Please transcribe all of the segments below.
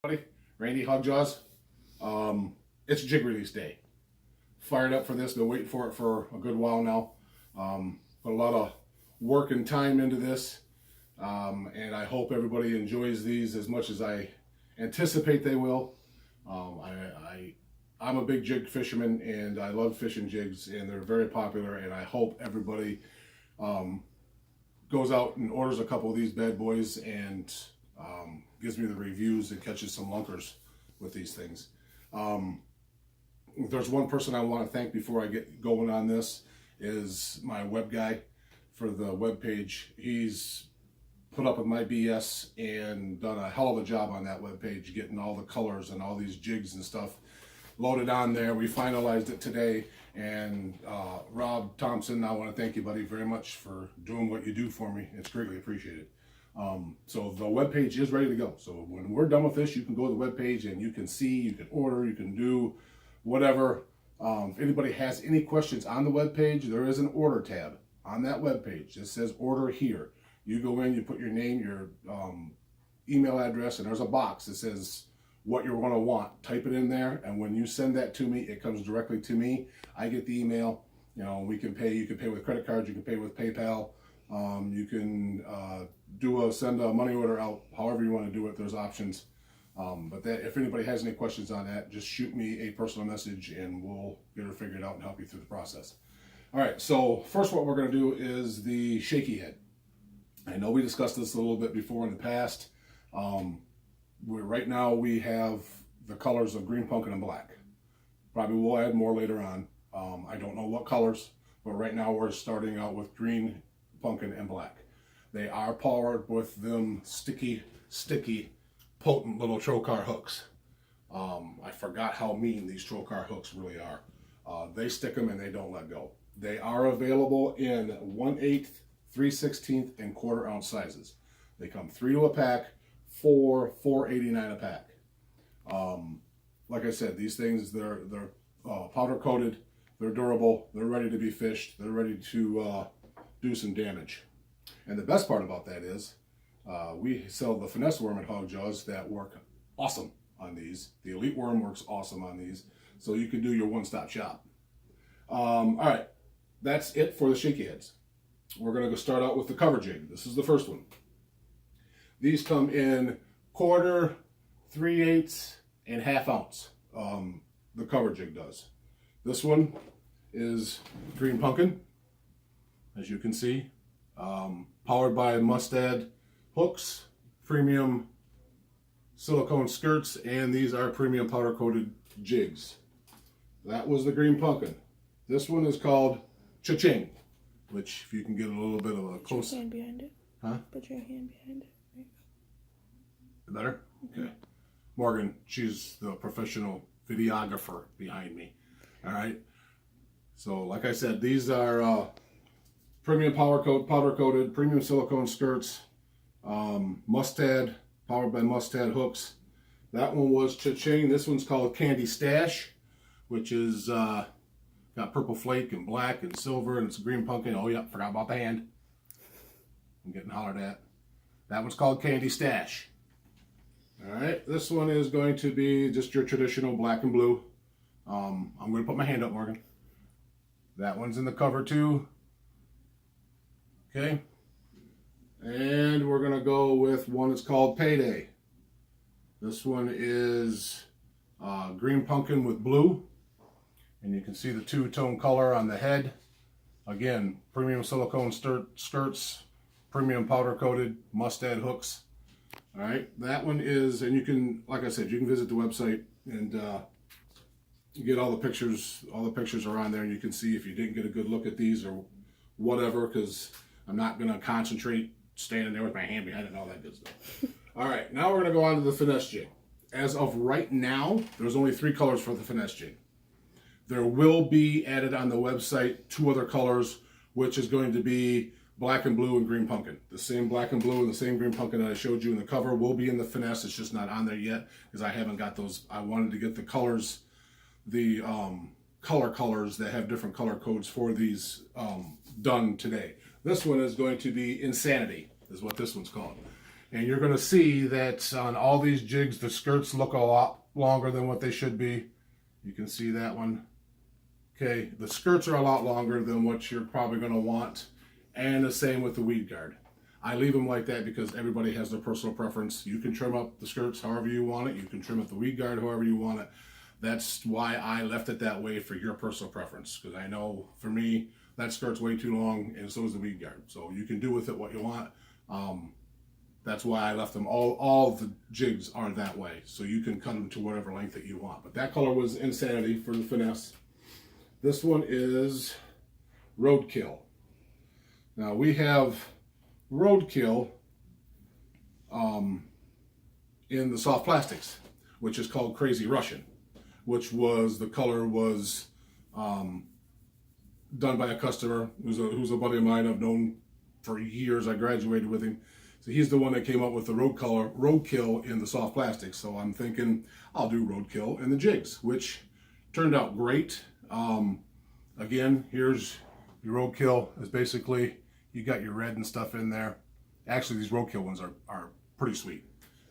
Everybody, Randy Hogjaws. It's Jig Release Day. Fired up for this. Been waiting for it for a good while now. Put a lot of work and time into this, and I hope everybody enjoys these as much as I anticipate they will. I'm a big jig fisherman, and I love fishing jigs, and they're very popular. And I hope everybody goes out and orders a couple of these bad boys and gives me the reviews and catches some lunkers with these things. There's one person I want to thank before I get going on this, is my web guy for the web page. He's put up with my BS and done a hell of a job on that web page, getting all the colors and all these jigs and stuff loaded on there. We finalized it today, and Rob Thompson, I want to thank you, buddy, very much for doing what you do for me. It's greatly appreciated. So the web page is ready to go. So when we're done with this, you can go to the web page and you can see, you can order, you can do whatever. If anybody has any questions on the web page, there is an order tab on that web page. It says order here. You go in, you put your name, your email address, and there's a box that says what you're going to want. Type it in there, and when you send that to me, it comes directly to me. I get the email. You know, we can pay. You can pay with credit cards. You can pay with PayPal. You can send a money order out. However you want to do it, there's options. But if anybody has any questions on that, just shoot me a personal message, and we'll get her figured out and help you through the process. All right. So first, what we're going to do is the shaky head. I know we discussed this a little bit before in the past. Right now we have the colors of green, pumpkin, and black. Probably we'll add more later on. I don't know what colors, but right now we're starting out with green, pumpkin, and black. They are powered with them sticky, potent little trocar hooks. I forgot how mean these trocar hooks really are. They stick them and they don't let go. They are available in 1/8, 3/16, and 1/4 ounce sizes. They come 3 to a pack for $4.89 a pack. Like I said, these things, they're powder coated, they're durable, they're ready to be fished, they're ready to do some damage. And the best part about that is we sell the finesse worm at Hogjaws that work awesome on these. The elite worm works awesome on these, so you can do your one-stop shop. All right, that's it for the shaky heads. We're going to go start out with the cover jig. This is the first one. These come in 1/4, 3/8, and 1/2 ounce. The cover jig does. This one is green pumpkin, as you can see, powered by Mustad hooks, premium silicone skirts, and these are premium powder coated jigs. That was the green pumpkin. This one is called Cha-Ching, which if you can get a little bit of a close. Put your hand behind it. Huh? Put your hand behind it. There you go. Better? Okay. Morgan, she's the professional videographer behind me. All right. So, like I said, these are premium powder coated, premium silicone skirts, Mustad, powered by Mustad hooks. That one was Cha-Ching. This one's called Candy Stash, which is got purple flake and black and silver, and it's green pumpkin. Oh, yeah, forgot about the hand. I'm getting hollered at. That one's called Candy Stash. All right, this one is going to be just your traditional black and blue. I'm going to put my hand up, Morgan. That one's in the cover too. Okay. And we're going to go with one that's called Payday. This one is green pumpkin with blue. And you can see the two-tone color on the head. Again, premium silicone skirts, premium powder coated, Mustad hooks. All right, that one is, and you can, like I said, you can visit the website and you get all the pictures. All the pictures are on there, and you can see if you didn't get a good look at these or whatever, because I'm not going to concentrate standing there with my hand behind it and all that good stuff. All right, now we're going to go on to the finesse jig. As of right now, there's only 3 colors for the finesse jig. There will be added on the website 2 other colors, which is going to be black and blue and green pumpkin. The same black and blue and the same green pumpkin that I showed you in the cover will be in the finesse. It's just not on there yet because I haven't got those. I wanted to get the colors, the colors that have different color codes for these done today. This one is going to be Insanity, is what this one's called. And you're going to see that on all these jigs, the skirts look a lot longer than what they should be. You can see that one. Okay, the skirts are a lot longer than what you're probably going to want. And the same with the weed guard. I leave them like that because everybody has their personal preference. You can trim up the skirts however you want it. You can trim up the weed guard however you want it. That's why I left it that way for your personal preference. Because I know for me, that skirt's way too long, and so is the weed guard. So you can do with it what you want. That's why I left them. All the jigs are that way. So you can cut them to whatever length that you want. But that color was Insanity for the Finesse. This one is Roadkill. Now we have Roadkill in the soft plastics, which is called Crazy Russian, which was, the color was done by a customer who's a buddy of mine I've known for years. I graduated with him. So he's the one that came up with the Roadkill in the soft plastics. So I'm thinking I'll do Roadkill in the jigs, which turned out great. Again, here's your Roadkill. Is basically, you got your red and stuff in there. Actually, these Roadkill ones are pretty sweet.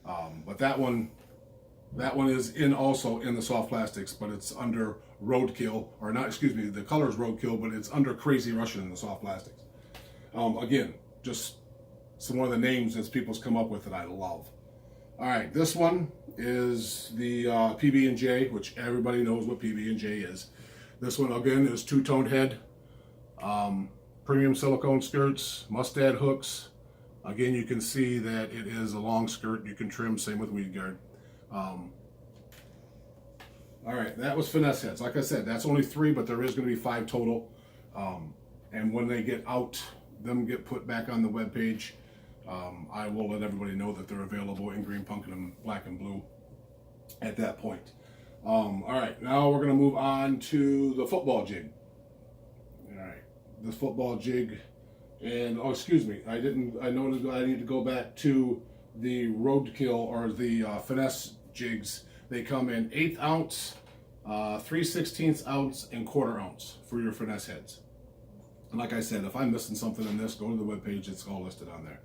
But that one is also in the soft plastics, but it's under Roadkill, or not, excuse me, the color is Roadkill, but it's under Crazy Russian in the soft plastics. Again, just some one of the names that people's come up with that I love. All right, this one is the PB&J, which everybody knows what PB&J is. This one, again, is two-toned head, premium silicone skirts, mustad hooks. Again, you can see that it is a long skirt. You can trim, same with weed guard. All right, that was Finesse heads. Like I said, that's only 3, but there is going to be 5 total. And when they get out, them get put back on the webpage, I will let everybody know that they're available in green, pumpkin, and black and blue at that point. All right, now we're going to move on to the football jig. All right, the football jig, and oh, excuse me, I noticed I need to go back to the Roadkill or the Finesse jigs. They come in 1/8 ounce, 3/16 ounce, and 1/4 ounce for your Finesse heads. And like I said, if I'm missing something in this, go to the webpage, it's all listed on there.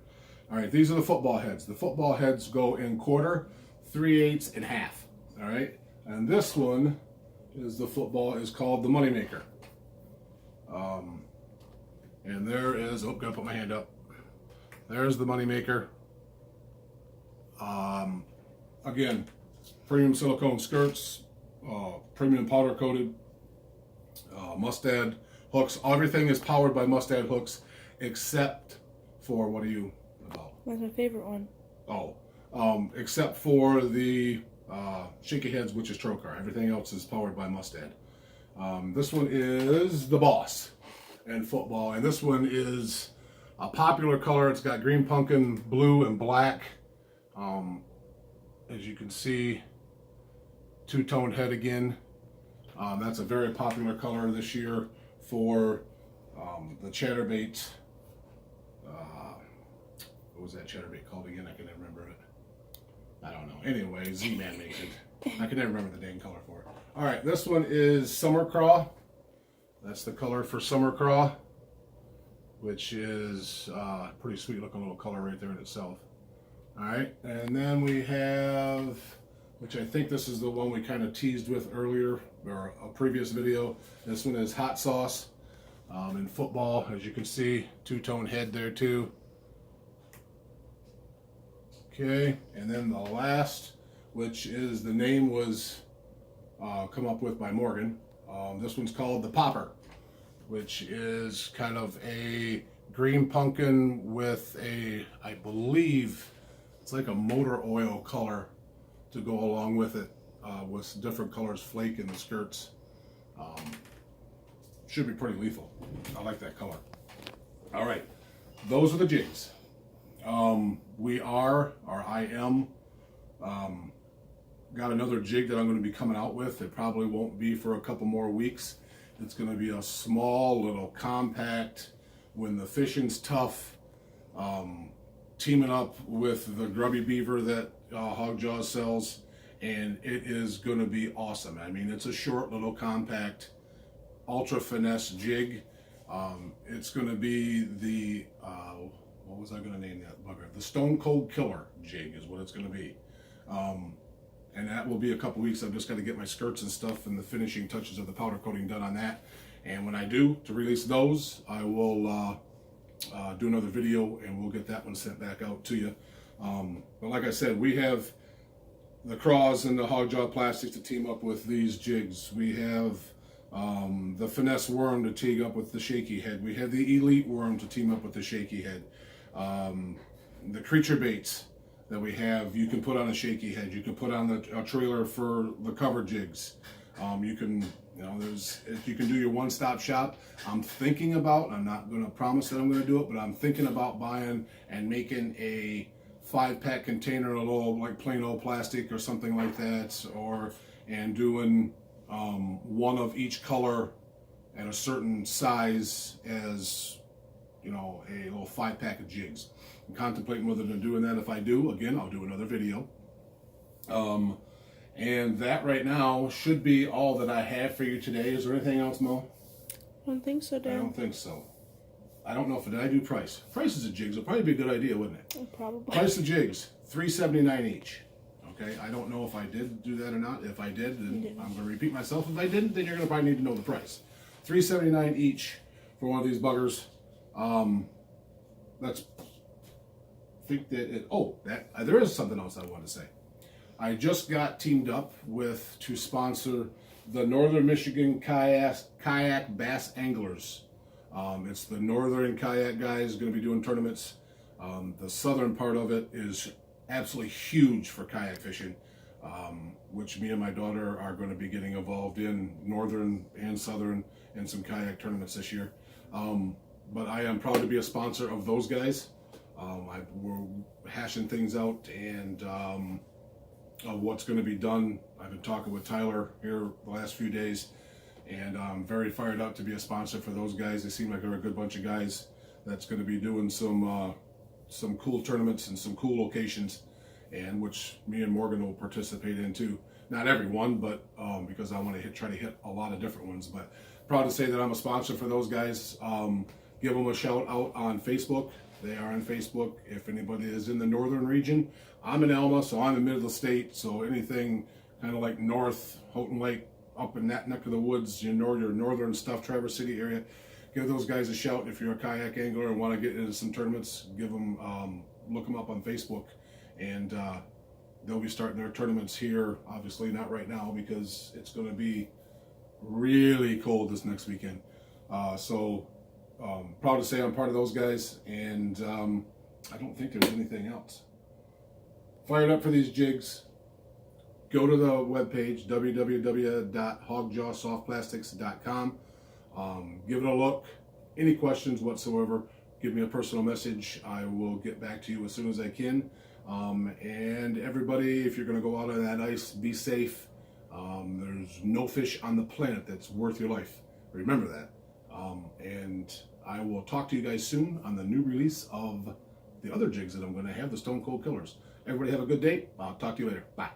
All right, these are the football heads. The football heads go in 1/4, 3/8, and 1/2. All right, and this one is called the Moneymaker. And there is, oh, gotta put my hand up. There's the Moneymaker. Again, premium silicone skirts, premium powder coated, mustad hooks. Everything is powered by mustad hooks, except for, what are you about? That's my favorite one. Oh, except for the shaky heads, which is Trocar. Everything else is powered by mustad. This one is the Boss in football, and this one is a popular color. It's got green pumpkin, blue, and black. As you can see, two-toned head again. That's a very popular color this year for the chatterbait. What was that chatterbait called again? I can never remember it. I don't know. Anyway, Z-Man makes it. I can never remember the dang color for it. All right, this one is Summer Craw. That's the color for Summer Craw, which is a pretty sweet looking little color right there in itself. All right, and then we have, which I think this is the one we kind of teased with earlier, or a previous video. This one is Hot Sauce in football. As you can see, two-tone head there too. Okay, and then the last, which is, the name was come up with by Morgan. This one's called the Popper, which is kind of a green pumpkin with a, I believe, it's like a motor oil color to go along with it, with different colors flake in the skirts. Should be pretty lethal. I like that color. All right, those are the jigs. I am, got another jig that I'm going to be coming out with. It probably won't be for a couple more weeks. It's going to be a small, little compact, when the fishing's tough, teaming up with the Grubby Beaver that Hog Jaws sells, and it is going to be awesome. I mean, it's a short, little compact, ultra finesse jig. It's going to be the, what was I going to name that bugger? The Stone Cold Killer jig is what it's going to be. And that will be a couple weeks. I've just got to get my skirts and stuff and the finishing touches of the powder coating done on that. And when I do, to release those, I will do another video and we'll get that one sent back out to you. But like I said, we have the Craws and the Hogjaw Plastics to team up with these jigs. We have the Finesse Worm to team up with the Shaky Head. We have the Elite Worm to team up with the Shaky Head. The Creature Baits that we have, you can put on a Shaky Head. You can put on a trailer for the cover jigs. You can, you can do your one-stop shop. I'm thinking about, I'm not going to promise that I'm going to do it, but I'm thinking about buying and making a 5-pack container, a little like plain old plastic or something like that, and doing one of each color at a certain size as, a little 5-pack of jigs. I'm contemplating whether to doing that. If I do, again, I'll do another video. And that right now should be all that I have for you today. Is there anything else, Mo? I don't think so, Dad. I don't think so. I don't know if did I do price. Prices of jigs would probably be a good idea, wouldn't it? Probably. Price of jigs, $3.79 each. Okay, I don't know if I did do that or not. If I did, then I'm going to repeat myself. If I didn't, then you're going to probably need to know the price. $3.79 each for one of these buggers. Let's think that there is something else I want to say. I just got teamed up to sponsor the Northern Michigan Kayak Bass Anglers. It's the Northern Kayak guys going to be doing tournaments. The southern part of it is absolutely huge for kayak fishing, which me and my daughter are going to be getting involved in, northern and southern, in some kayak tournaments this year. But I am proud to be a sponsor of those guys. We're hashing things out and of what's going to be done. I've been talking with Tyler here the last few days, and I'm very fired up to be a sponsor for those guys. They seem like they're a good bunch of guys that's going to be doing some cool tournaments and some cool locations, and which me and Morgan will participate in too. Not every one, but because I want to try to hit a lot of different ones. But proud to say that I'm a sponsor for those guys. Give them a shout out on Facebook. They are on Facebook. If anybody is in the northern region, I'm in Alma, so I'm in the middle of the state. So anything kind of like north, Houghton Lake, up in that neck of the woods, your northern stuff, Traverse City area, give those guys a shout. If you're a kayak angler and want to get into some tournaments, give them, look them up on Facebook, and they'll be starting their tournaments here. Obviously not right now because it's going to be really cold this next weekend. Proud to say I'm part of those guys, and I don't think there's anything else. Fired up for these jigs. Go to the webpage, www.hogjawsoftplastics.com. Give it a look. Any questions whatsoever, give me a personal message. I will get back to you as soon as I can. And everybody, if you're going to go out on that ice, be safe. There's no fish on the planet that's worth your life. Remember that. And I will talk to you guys soon on the new release of the other jigs that I'm going to have, the Stone Cold Killers. Everybody have a good day. I'll talk to you later. Bye.